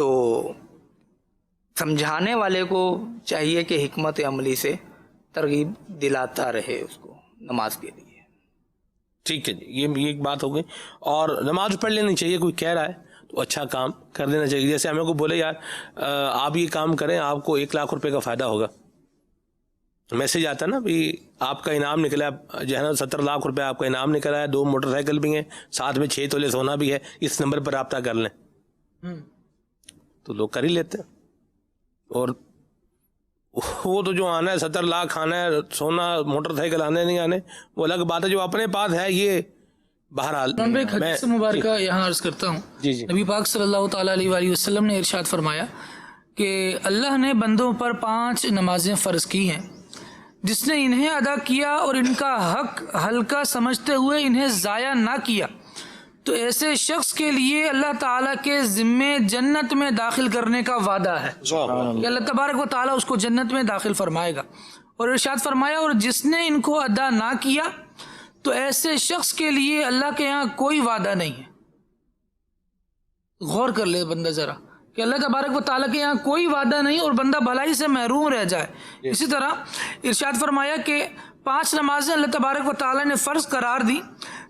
تو سمجھانے والے کو چاہیے کہ حکمت عملی سے ترغیب دلاتا رہے اس کو نماز کے لیے. ٹھیک ہے جی، یہ ایک بات ہو گئی. اور نماز پڑھ لینی چاہیے. کوئی کہہ رہا ہے تو اچھا کام کر دینا چاہیے. جیسے ہمیں کو بولے یار آپ یہ کام کریں آپ کو 1 لاکھ روپے کا فائدہ ہوگا. میسج آتا ہے نا بھی آپ کا انعام نکلا ہے جو ہے نا 70 لاکھ روپے آپ کا انعام نکلا ہے, 2 موٹر سائیکل بھی ہیں, ساتھ میں 6 تولے سونا بھی ہے, اس نمبر پر رابطہ کر لیں. تو لوگ کر ہی لیتے ہیں. اور وہ تو جو آنا ہے 70 لاکھ آنا ہے, سونا موٹر سائیکل آنے نہیں آنے وہ الگ بات ہے. جو اپنے پاس ہے یہ بہرحال. میں ایک حدیث مبارکہ یہاں عرض کرتا ہوں. جی نبی پاک صلی اللہ تعالیٰ علیہ وآلہ وسلم نے ارشاد فرمایا کہ اللہ نے بندوں پر 5 نمازیں فرض کی ہیں, جس نے انہیں ادا کیا اور ان کا حق ہلکا سمجھتے ہوئے انہیں ضائع نہ کیا تو ایسے شخص کے لیے اللہ تعالیٰ کے ذمے جنت میں داخل کرنے کا وعدہ ہے کہ اللہ تبارک و تعالیٰ اس کو جنت میں داخل فرمائے گا. اور ارشاد فرمایا اور جس نے ان کو ادا نہ کیا تو ایسے شخص کے لیے اللہ کے یہاں کوئی وعدہ نہیں ہے. غور کر لے بندہ ذرا کہ اللہ تبارک و تعالیٰ کے یہاں کوئی وعدہ نہیں اور بندہ بھلائی سے محروم رہ جائے. اسی طرح ارشاد فرمایا کہ 5 نمازیں اللہ تبارک و تعالیٰ نے فرض قرار دی,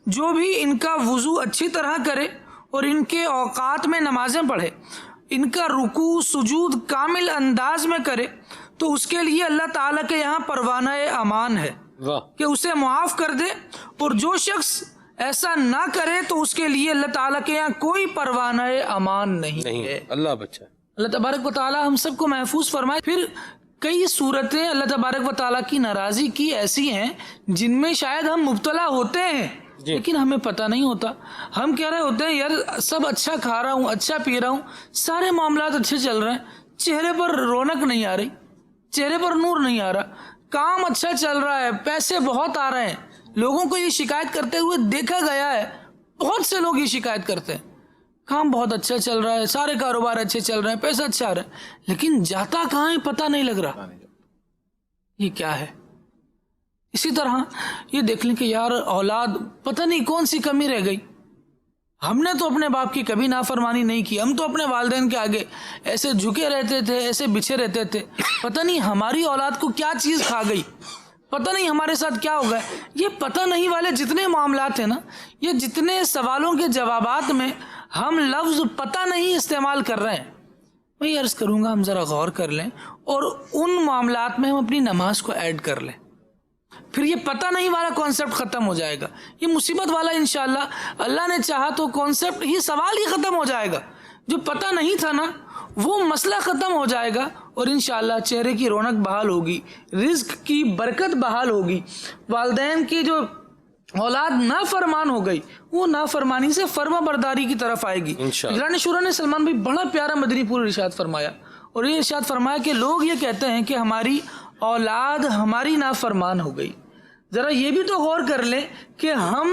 جو بھی ان کا وضو اچھی طرح کرے اور ان کے اوقات میں نمازیں پڑھے, ان کا رکوع سجود کامل انداز میں کرے تو اس کے لیے اللہ تعالیٰ کے یہاں پروانہ امان ہے کہ اسے معاف کر دے, اور جو شخص ایسا نہ کرے تو اس کے لیے اللہ تعالیٰ کے یہاں کوئی پروانہ امان نہیں ہے. اللہ بچہ اللہ تبارک و تعالیٰ ہم سب کو محفوظ فرمائے. پھر کئی صورتیں اللہ تبارک و تعالیٰ کی ناراضی کی ایسی ہیں جن میں شاید ہم مبتلا ہوتے ہیں لیکن ہمیں پتہ نہیں ہوتا. ہم کہہ رہے ہوتے ہیں یار سب اچھا کھا رہا ہوں, اچھا پی رہا ہوں, سارے معاملات اچھے چل رہے ہیں, چہرے پر رونق نہیں آ رہی, چہرے پر نور نہیں آ رہا, کام اچھا چل رہا ہے, پیسے بہت آ رہے ہیں. لوگوں کو یہ شکایت کرتے ہوئے دیکھا گیا ہے, بہت سے لوگ یہ شکایت کرتے ہیں کام بہت اچھا چل رہا ہے, سارے کاروبار اچھے چل رہے ہیں, پیسہ اچھا آ رہا ہے, لیکن جاتا کہاں ہے پتہ نہیں لگ رہا. یہ کیا ہے؟ اسی طرح یہ دیکھ لیں کہ یار اولاد پتہ نہیں کون سی کمی رہ گئی. ہم نے تو اپنے باپ کی کبھی نافرمانی نہیں کی, ہم تو اپنے والدین کے آگے ایسے جھکے رہتے تھے, ایسے بچھے رہتے تھے. پتہ نہیں ہماری اولاد کو کیا چیز کھا گئی, پتہ نہیں ہمارے ساتھ کیا ہوگا. یہ پتہ نہیں والے جتنے معاملات ہیں نا, یہ جتنے سوالوں کے جوابات میں ہم لفظ پتہ نہیں استعمال کر رہے ہیں, میں عرض کروں گا ہم ذرا غور کر لیں اور ان معاملات میں ہم اپنی نماز کو ایڈ کر لیں. پھر یہ پتہ نہیں والا کانسیپٹ ختم ہو جائے گا. یہ مصیبت والا انشاءاللہ اللہ نے چاہا تو کانسیپٹ ہی سوال ہی ختم ہو جائے گا. جو پتہ نہیں تھا نا وہ مسئلہ ختم ہو جائے گا اور انشاءاللہ چہرے کی رونق بحال ہوگی, رزق کی برکت بحال ہوگی. والدین کی جو اولاد نافرمان ہو گئی وہ نافرمانی سے فرما برداری کی طرف آئے گی. گران شورا نے سلمان بھائی بڑا پیارا مدنی پور ارشاد فرمایا, اور یہ ارشاد فرمایا کہ لوگ یہ کہتے ہیں کہ ہماری اولاد ہماری نافرمان ہو گئی. ذرا یہ بھی تو غور کر لیں کہ ہم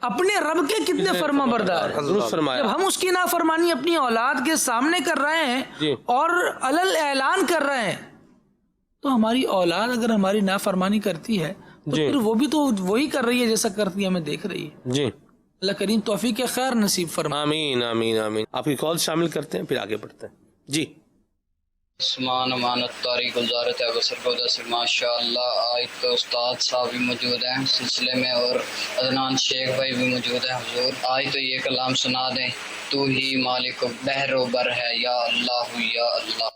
اپنے رب کے کتنے فرما بردار ہیں. جب ہم اس کی نافرمانی اپنی اولاد کے سامنے کر رہے ہیں اور علل اعلان کر رہے ہیں, تو ہماری اولاد اگر ہماری نافرمانی کرتی ہے تو پھر وہ بھی تو وہی کر رہی ہے جیسا کرتی ہے, ہمیں دیکھ رہی ہے. جی اللہ کریم توفیق خیر نصیب فرمائے. آمین آمین آمین. آپ کی کال شامل کرتے ہیں پھر آگے بڑھتے ہیں. جی عثمان امانت طاری گلزارت ہے بسر کو دسر ماشاء اللہ. آج تو استاد صاحب بھی موجود ہیں سلسلے میں اور عدنان شیخ بھائی بھی موجود ہیں. حضور آج تو یہ کلام سنا دیں, تو ہی مالک بحر و بر ہے یا اللہ یا اللہ.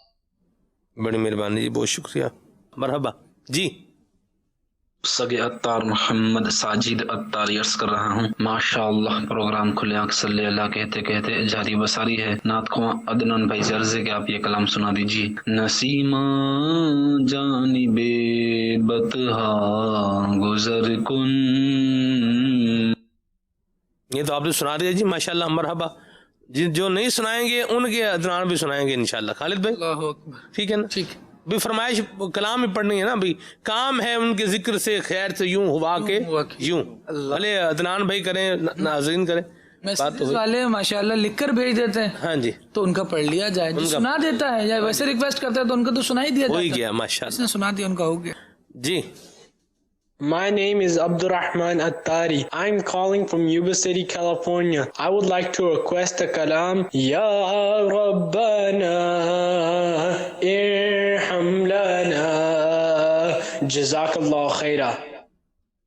بڑی مہربانی جی, بہت شکریہ. مرحبا. جی سگے اتار محمد ساجد اتاری عرض کر رہا ہوں. ماشاءاللہ پروگرام کھلے آنکھ صلی اللہ کہتے کہتے جاری بساری ہے. نعت خواں عدنان بھائی سے عرض ہے کہ آپ یہ کلام سنا دیجیے. نسیمہ جانب بطحا گزر کن. یہ تو آپ نے سنا دیا جی, ماشاءاللہ. مرحبا. جو نہیں سنائیں گے ان کے عدنان بھی سنائیں گے انشاءاللہ. خالد بھائی اللہ اکبر. ٹھیک ہے نا, ٹھیک بھی فرمائش کلام ہی پڑھنی ہے نا بھی. کام ہے ان کے ذکر سے خیر سے یوں ہوا کہ یوں. بھلے عدنان بھائی کریں ناظرین کریں. میسیج والے ماشاءاللہ لکھ کر بھیج دیتے ہیں, ہاں جی, تو ان کا پڑھ لیا جائے. جو سنا دیتا ہے یا ویسے ریکویسٹ کرتا ہے تو ان کا تو سنا ہی دیا ہو ہی گیا. ماشاءاللہ سنا دیا, ان کا ہو گیا. جی My name is Abdurrahman Attari. I'm calling from Yuba City, California. I would like to request a kalam. Ya Rabbana irham lana. Jazakallah khaira.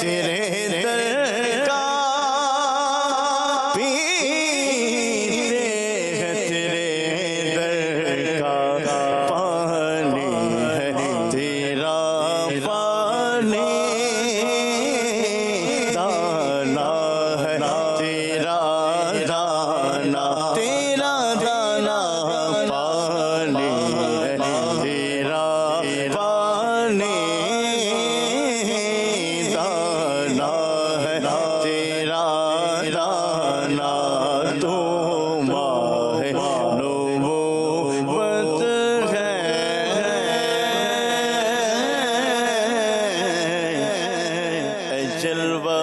تیرے در کا پیتے ہیں تیرے در کا پانی ہے تیرا پانی دانا ہے تیرا دانا تیرا دانا پانی ہے تیرا پانی دانا ہے تیرا دانا تو ماہ نبوت ہے جلوہ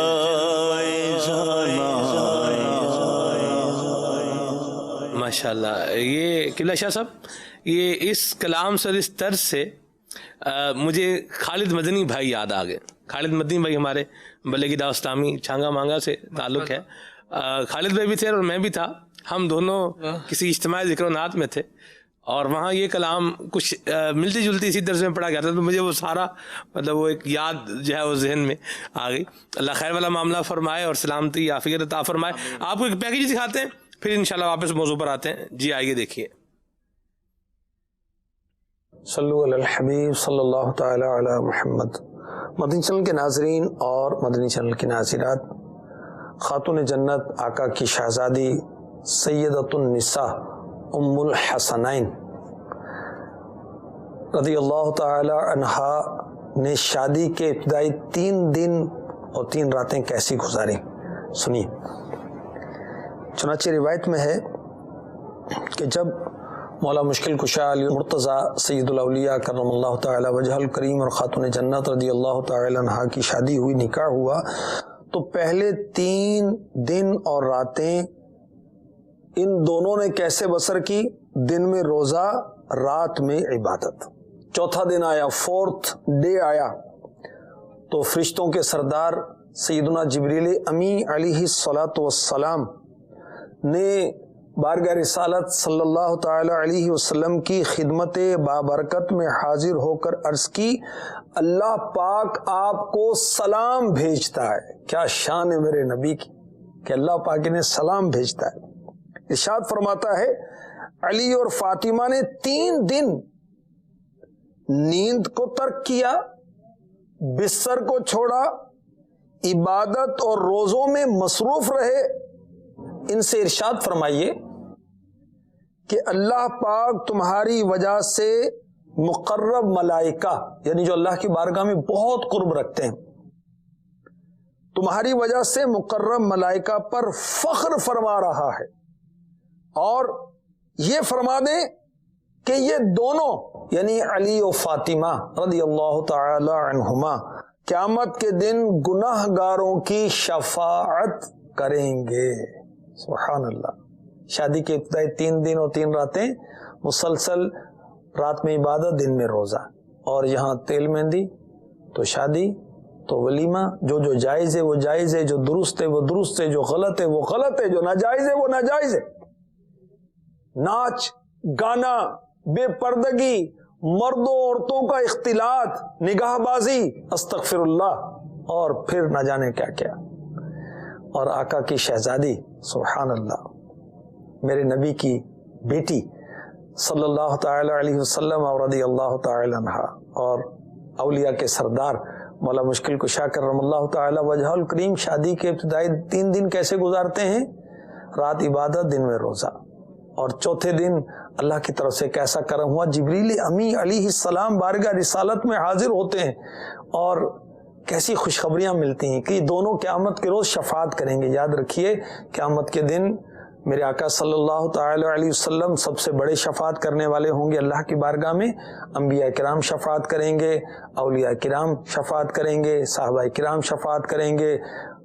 جانا. ماشاء اللہ. یہ قبلہ شاہ صاحب، یہ اس کلام سے اور اس طرز سے مجھے خالد مدنی بھائی یاد آ گئے. خالد مدنی بھائی ہمارے بلے دعوت اسلامی چھانگا مانگا سے تعلق ہے. خالد بھائی بھی تھے اور میں بھی تھا. ہم دونوں کسی اجتماع ذکر و نعت میں تھے اور وہاں یہ کلام کچھ ملتی جلتی اسی طرز میں پڑھا گیا تھا. تو مجھے وہ سارا مطلب وہ ایک یاد جو ہے وہ ذہن میں آ گئی. اللہ خیر والا معاملہ فرمائے اور سلامتی عافیت عطا فرمائے. آپ کو ایک پیکیج دکھاتے ہیں پھر انشاءاللہ واپس موضوع پر آتے ہیں. جی آئیے دیکھیے. صلو علی الحبیب صلی اللہ تعالی علی محمد. مدنی چینل کے ناظرین اور مدنی چینل کی ناظرات، خاتون جنت آقا کی شہزادی سیدۃ النساء ام الحسنین رضی اللہ تعالی عنہا نے شادی کے ابتدائی 3 دن اور 3 راتیں کیسی گزاری، سنیے. چنانچہ روایت میں ہے کہ جب مولا مشکل کشا علی مرتضیٰ سید الاولیاء کرم اللہ تعالی وجہ الکریم اور خاتون جنت رضی اللہ تعالی عنہا کی شادی ہوئی، نکاح ہوا، تو پہلے 3 دن اور راتیں ان دونوں نے کیسے بسر کی؟ دن میں روزہ، رات میں عبادت. چوتھا دن آیا، 4th ڈے آیا، تو فرشتوں کے سردار سیدنا جبریل امی علیہ الصلاۃ والسلام نے بارگاہ رسالت صلی اللہ تعالی علیہ وسلم کی خدمت بابرکت میں حاضر ہو کر عرض کی، اللہ پاک آپ کو سلام بھیجتا ہے. کیا شان ہے میرے نبی کی کہ اللہ پاک انہیں سلام بھیجتا ہے. ارشاد فرماتا ہے علی اور فاطمہ نے 3 دن نیند کو ترک کیا، بستر کو چھوڑا، عبادت اور روزوں میں مصروف رہے. ان سے ارشاد فرمائیے کہ اللہ پاک تمہاری وجہ سے مقرب ملائکہ، یعنی جو اللہ کی بارگاہ میں بہت قرب رکھتے ہیں، تمہاری وجہ سے مقرب ملائکہ پر فخر فرما رہا ہے. اور یہ فرما دیں کہ یہ دونوں یعنی علی و فاطمہ رضی اللہ تعالی عنہما قیامت کے دن گناہ گاروں کی شفاعت کریں گے. سبحان اللہ. شادی کے ابتدائی 3 دن اور 3 راتیں مسلسل، رات میں عبادت، دن میں روزہ. اور یہاں تیل مہندی تو شادی تو ولیمہ. جو جائز ہے وہ جائز ہے، جو درست ہے وہ درست ہے، جو غلط ہے وہ غلط ہے، جو ناجائز ہے وہ ناجائز ہے. ناچ گانا، بے پردگی، مردوں عورتوں کا اختلاط، نگاہ بازی، استغفر اللہ، اور پھر نہ جانے کیا کیا. اور آقا کی شہزادی، سبحان اللہ، میرے نبی کی بیٹی صلی اللہ تعالی علیہ وسلم اور رضی اللہ تعالی عنہ، اور اولیاء کے سردار مولا مشکل کشا کرم اللہ تعالی وجہ الکریم شادی کے ابتدائی 3 دن کیسے گزارتے ہیں؟ رات عبادت، دن میں روزہ. اور چوتھے دن اللہ کی طرف سے کیسا کرم ہوا، جبریل امی علیہ السلام بارگاہ رسالت میں حاضر ہوتے ہیں اور کیسی خوشخبریاں ملتی ہیں کہ یہ دونوں قیامت کے روز شفاعت کریں گے. یاد رکھیے قیامت کے دن میرے آقا صلی اللہ تعالی علیہ وسلم سب سے بڑے شفاعت کرنے والے ہوں گے اللہ کی بارگاہ میں. انبیاء کرام شفاعت کریں گے، اولیاء کرام شفاعت کریں گے، صحابہ کرام شفاعت کریں گے،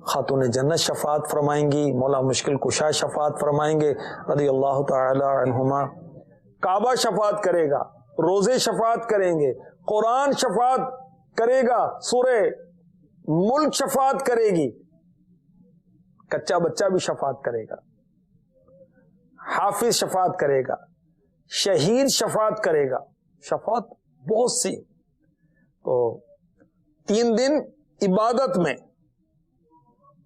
خاتون جنت شفاعت فرمائیں گی، مولا مشکل کشا شفاعت فرمائیں گے رضی اللہ تعالی عنہما. کعبہ شفاعت کرے گا، روزے شفاعت کریں گے، قرآن شفاعت کرے گا، سورہ ملک شفاعت کرے گی، کچا بچہ بھی شفاعت کرے گا، حافظ شفاعت کرے گا، شہید شفاعت کرے گا. شفاعت بہت سی. تو 3 دن عبادت میں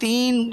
3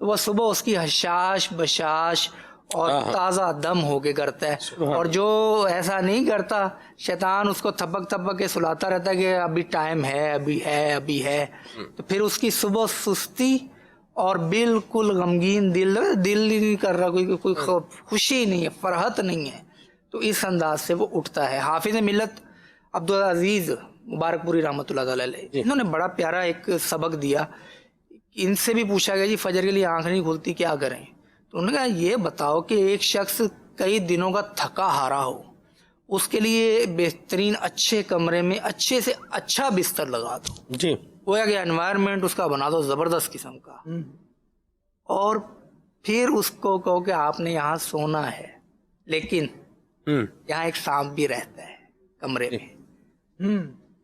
تو وہ صبح اس کی حشاش بشاش اور تازہ دم ہو کے کرتا ہے. اور جو ایسا نہیں کرتا شیطان اس کو تھپک تھپک کے سلاتا رہتا ہے کہ ابھی ٹائم ہے ابھی ہے ابھی ہے. تو پھر اس کی صبح سستی اور بالکل غمگین دل ہی نہیں کر رہا, کوئی خوشی نہیں ہے, فرحت نہیں ہے. تو اس انداز سے وہ اٹھتا ہے. حافظ ملت عبدالعزیز مبارک پوری رحمۃ اللہ تعالی علیہ, انہوں نے بڑا پیارا ایک سبق دیا. ان سے بھی پوچھا گیا جی فجر کے لیے آنکھ نہیں کھلتی کیا کریں؟ تو انہوں نے کہا یہ بتاؤ کہ ایک شخص کئی دنوں کا تھکا ہارا ہو, اس کے لیے بہترین اچھے کمرے میں اچھے سے اچھا بستر لگا دو جی, گویا کہ انوائرمنٹ اس کا بنا دو زبردست قسم کا, اور پھر اس کو کہو کہ آپ نے یہاں سونا ہے لیکن یہاں ایک سانپ بھی رہتا ہے کمرے میں,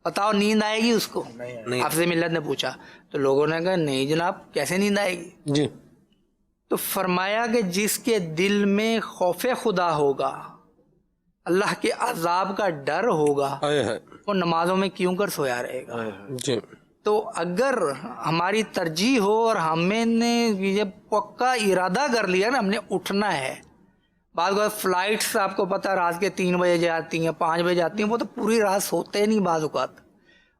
بتاؤ نیند آئے گی اس کو؟ حافظ ملت نے پوچھا تو لوگوں نے کہا نہیں جناب کیسے نیند آئے گی جی. تو فرمایا کہ جس کے دل میں خوف خدا ہوگا, اللہ کے عذاب کا ڈر ہوگا, وہ نمازوں میں کیوں کر سویا رہے گا. جی. تو اگر ہماری ترجیح ہو اور ہمیں نے یہ پکا ارادہ کر لیا نا ہم نے اٹھنا ہے, بعض اوقات فلائٹس آپ کو پتہ رات کے 3 بجے جاتی ہیں 5 بجے جاتی ہیں, وہ تو پوری رات سوتے نہیں بعض اوقات,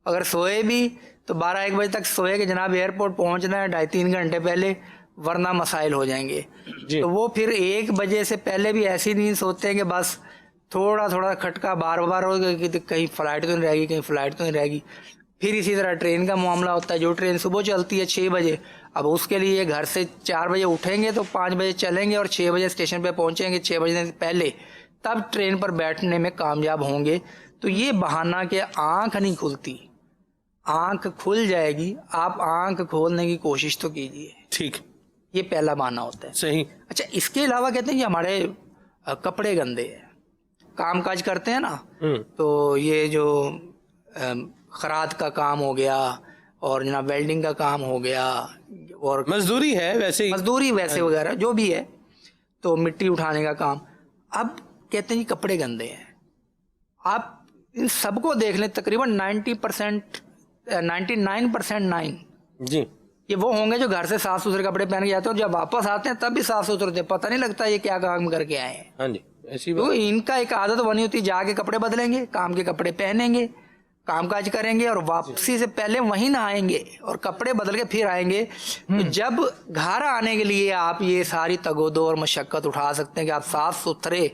اگر سوئے بھی تو 12-1 بجے تک سوئے کہ جناب ایئرپورٹ پہنچنا ہے 2.5-3 گھنٹے پہلے ورنہ مسائل ہو جائیں گے. تو وہ پھر 1 بجے سے پہلے بھی ایسی نیند سوتے ہیں کہ بس تھوڑا تھوڑا کھٹکا بار بار ہو گیا کہ کہیں فلائٹ تو نہیں رہے گی, کہیں فلائٹ تو نہیں رہے گی. پھر اسی طرح ٹرین کا معاملہ ہوتا ہے, جو ٹرین صبح چلتی ہے 6 بجے, اب اس کے لیے گھر سے 4 بجے اٹھیں گے تو 5 بجے چلیں گے اور 6 بجے اسٹیشن پہ پہنچیں گے 6 بجے سے پہلے, تب ٹرین پر بیٹھنے میں کامیاب ہوں گے. تو یہ بہانہ کہ آنکھ نہیں کھلتی, آنکھ کھل جائے گی, آپ آنکھ کھولنے کی کوشش تو کیجیے. ٹھیک, یہ پہلا بہانہ ہوتا ہے. صحیح. اچھا اس کے علاوہ کہتے ہیں کہ ہمارے کپڑے گندے ہیں, کام کاج کرتے ہیں نا, تو یہ جو خرات کا کام ہو گیا اور جناب ویلڈنگ کا کام ہو گیا اور مزدوری ہے ویسے مزدوری ویسے وغیرہ جو بھی ہے, تو مٹی اٹھانے کا کام. اب کہتے ہیں کہ کپڑے گندے ہیں, آپ ان سب کو دیکھ لیں تقریباً 90% 99% جی یہ وہ ہوں گے جو گھر سے صاف ستھرے کپڑے پہن کے جاتے ہیں اور جب واپس آتے ہیں تب بھی صاف ستھرے ہوتے ہیں, پتہ نہیں لگتا یہ کیا کام کر کے آئے ہیں. ہاں جی ایسی تو ان کا ایک عادت بنی ہوتی ہے جا کے کپڑے بدلیں گے, کام کے کپڑے پہنیں گے, کام کاج کریں گے اور واپسی سے پہلے وہیں نہائیں گے اور کپڑے بدل کے پھر آئیں گے. تو جب گھر آنے کے لیے آپ یہ ساری تگودو اور مشقت اٹھا سکتے ہیں کہ آپ صاف ستھرے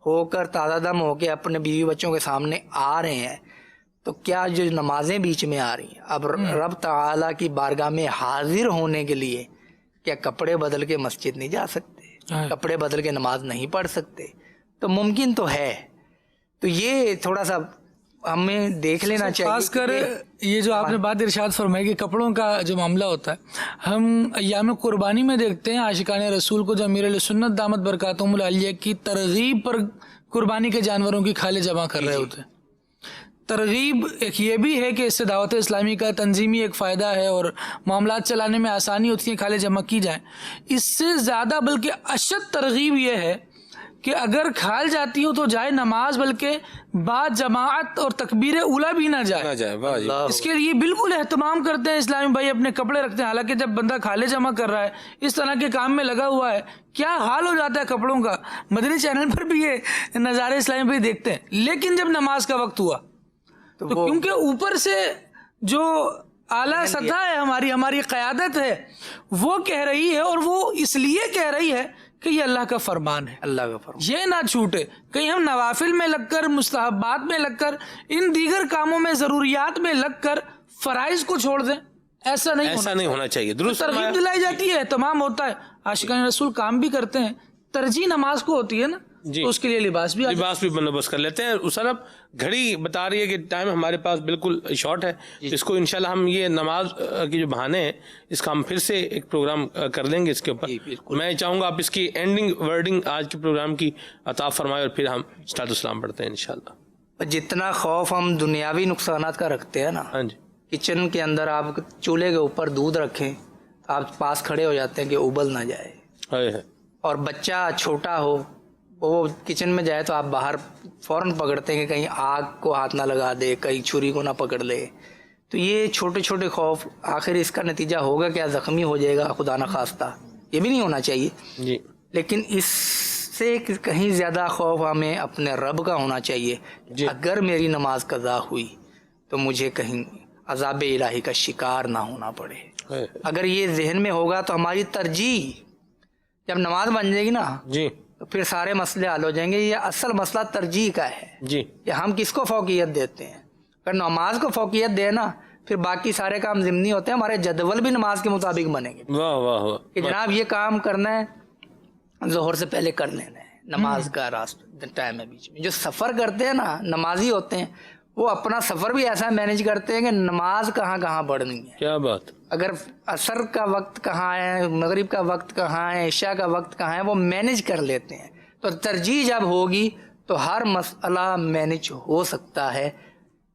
ہو کر تازہ دم ہو کے اپنے بیوی بچوں کے سامنے آ رہے ہیں, تو کیا جو نمازیں بیچ میں آ رہی ہیں اب رب تعالیٰ کی بارگاہ میں حاضر ہونے کے لیے کیا کپڑے بدل کے مسجد نہیں جا سکتے, کپڑے بدل کے نماز نہیں پڑھ سکتے؟ تو ممکن تو ہے. تو یہ تھوڑا سا ہمیں دیکھ لینا چاہیے. خاص کر یہ جو آپ نے بات ارشاد فرمائی کہ کپڑوں کا جو معاملہ ہوتا ہے, ہم ایام قربانی میں دیکھتے ہیں عاشقان رسول کو جو امیر علیہ سنت دامت برکاتہم العالیہ کی ترغیب پر قربانی کے جانوروں کی کھالیں جمع کر رہے ہوتے ہیں. ترغیب ایک یہ بھی ہے کہ اس سے دعوت اسلامی کا تنظیمی ایک فائدہ ہے اور معاملات چلانے میں آسانی ہوتی ہے, کھالیں جمع کی جائیں. اس سے زیادہ بلکہ اشد ترغیب یہ ہے کہ اگر کھال جاتی ہو تو جائے نماز, بلکہ بعد جماعت اور تکبیر اولا بھی نہ جائے. اس کے لیے بالکل اہتمام کرتے ہیں اسلامی بھائی, اپنے کپڑے رکھتے ہیں. حالانکہ جب بندہ کھالے جمع کر رہا ہے اس طرح کے کام میں لگا ہوا ہے, کیا حال ہو جاتا ہے کپڑوں کا. مدنی چینل پر بھی یہ نظارے اسلامی بھائی دیکھتے ہیں. لیکن جب نماز کا وقت ہوا تو کیونکہ اوپر سے جو اعلیٰ سطح ہے ہماری قیادت ہے وہ کہہ رہی ہے, اور وہ اس لیے کہہ رہی ہے کہ یہ اللہ کا فرمان ہے, اللہ کا فرمان, یہ نہ چھوٹے. کہیں ہم نوافل میں لگ کر, مستحبات میں لگ کر, ان دیگر کاموں میں ضروریات میں لگ کر فرائض کو چھوڑ دیں, ایسا نہیں ہونا چاہیے. درست ترغیب دلائی جاتی ہے, اہتمام ہوتا ہے, عاشقان رسول کام بھی کرتے ہیں, ترجیح نماز کو ہوتی ہے نا, تو اس کے لیے لباس بھی بندوبست کر لیتے ہیں. اس طرح گھڑی بتا رہی ہے کہ ٹائم ہمارے پاس بالکل شارٹ ہے, اس کو انشاءاللہ ہم یہ نماز کی جو بہانے ہیں اس کا ہم پھر سے ایک پروگرام کر لیں گے اس کے اوپر. میں چاہوں گا آپ اس کی اینڈنگ ورڈنگ آج کے پروگرام کی عطا فرمائے اور پھر ہم صلاۃ والسلام پڑھتے ہیں انشاءاللہ. جتنا خوف ہم دنیاوی نقصانات کا رکھتے ہیں نا, کچن کے اندر آپ چولہے کے اوپر دودھ رکھیں, آپ پاس کھڑے ہو جاتے ہیں کہ ابل نہ جائے, اور بچہ چھوٹا ہو وہ کچن میں جائے تو آپ باہر فوراً پکڑتے ہیں کہ کہیں آگ کو ہاتھ نہ لگا دے, کہیں چھری کو نہ پکڑ لے. تو یہ چھوٹے چھوٹے خوف, آخر اس کا نتیجہ ہوگا کیا, زخمی ہو جائے گا خدا نہ خواستہ. یہ بھی نہیں ہونا چاہیے جی. لیکن اس سے کہیں زیادہ خوف ہمیں اپنے رب کا ہونا چاہیے. اگر میری نماز قضا ہوئی تو مجھے کہیں عذاب الہی کا شکار نہ ہونا پڑے. اگر یہ ذہن میں ہوگا تو ہماری ترجیح جب نماز بن جائے گی نا جی تو پھر سارے مسئلے حل ہو جائیں گے. یہ اصل مسئلہ ترجیح کا ہے جی. کہ ہم کس کو فوقیت دیتے ہیں. اگر نماز کو فوقیت دے نا پھر باقی سارے کام ضمنی ہوتے ہیں. ہمارے جدول بھی نماز کے مطابق بنیں گے. واہ واہ واہ. کہ جناب یہ کام کرنا ہے ظہر سے پہلے کر لینا ہے. نماز کا راستہ ٹائم ہے بیچ میں. جو سفر کرتے ہیں نا نمازی ہوتے ہیں وہ اپنا سفر بھی ایسا مینیج کرتے ہیں کہ نماز کہاں کہاں پڑھنی ہے. کیا بات. اگر عصر کا وقت کہاں ہے, مغرب کا وقت کہاں ہے, عشاء کا وقت کہاں ہے, وہ مینیج کر لیتے ہیں. تو ترجیح جب ہوگی تو ہر مسئلہ مینیج ہو سکتا ہے.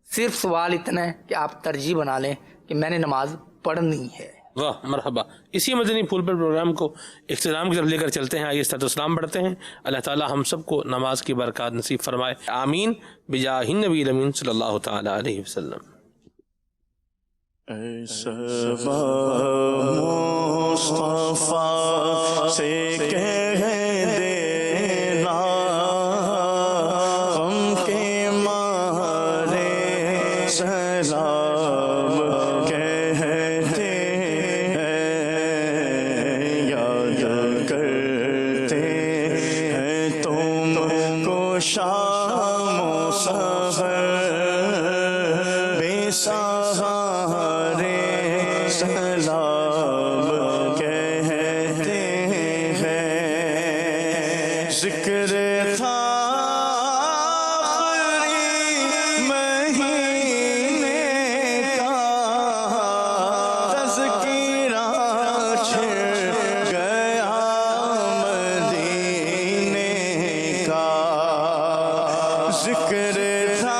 صرف سوال اتنا ہے کہ آپ ترجیح بنا لیں کہ میں نے نماز پڑھنی ہے. واہ مرحبا. اسی مدنی پھول پر پروگرام کو اختتام کی طرف لے کر چلتے ہیں. آئیے استاد السلام پڑھتے ہیں. اللہ تعالی ہم سب کو نماز کی برکات نصیب فرمائے. آمین بجاہ النبی الامین صلی اللہ تعالی علیہ وسلم. اے شبا مصطفیٰ سے کہہ دینا غم کے مارے سلام کہتے ہیں یاد کرتے ہیں تم کو شام و سحر بے سہارے سلام کہتے ہیں. ذکر تھا آخری مہینے کا تذکرہ چھڑ گیا مدینے کا. ذکر تھا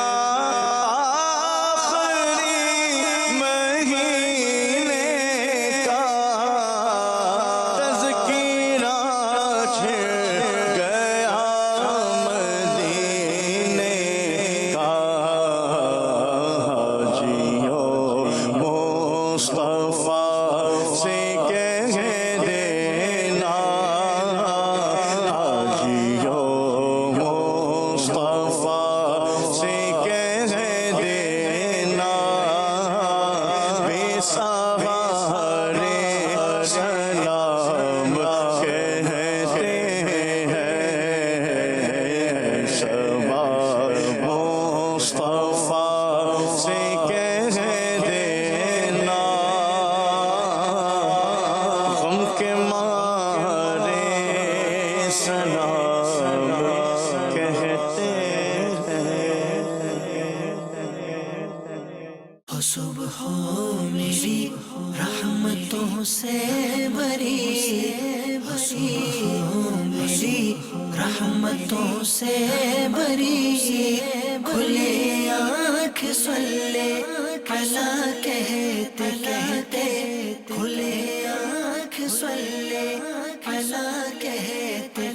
صبح ہو میری رحمتوں سے بری، میری رحمتوں سے بری، کھلے آنکھ صلی علی کہتے کہتے، کھلے آنکھ صلی علی کہتے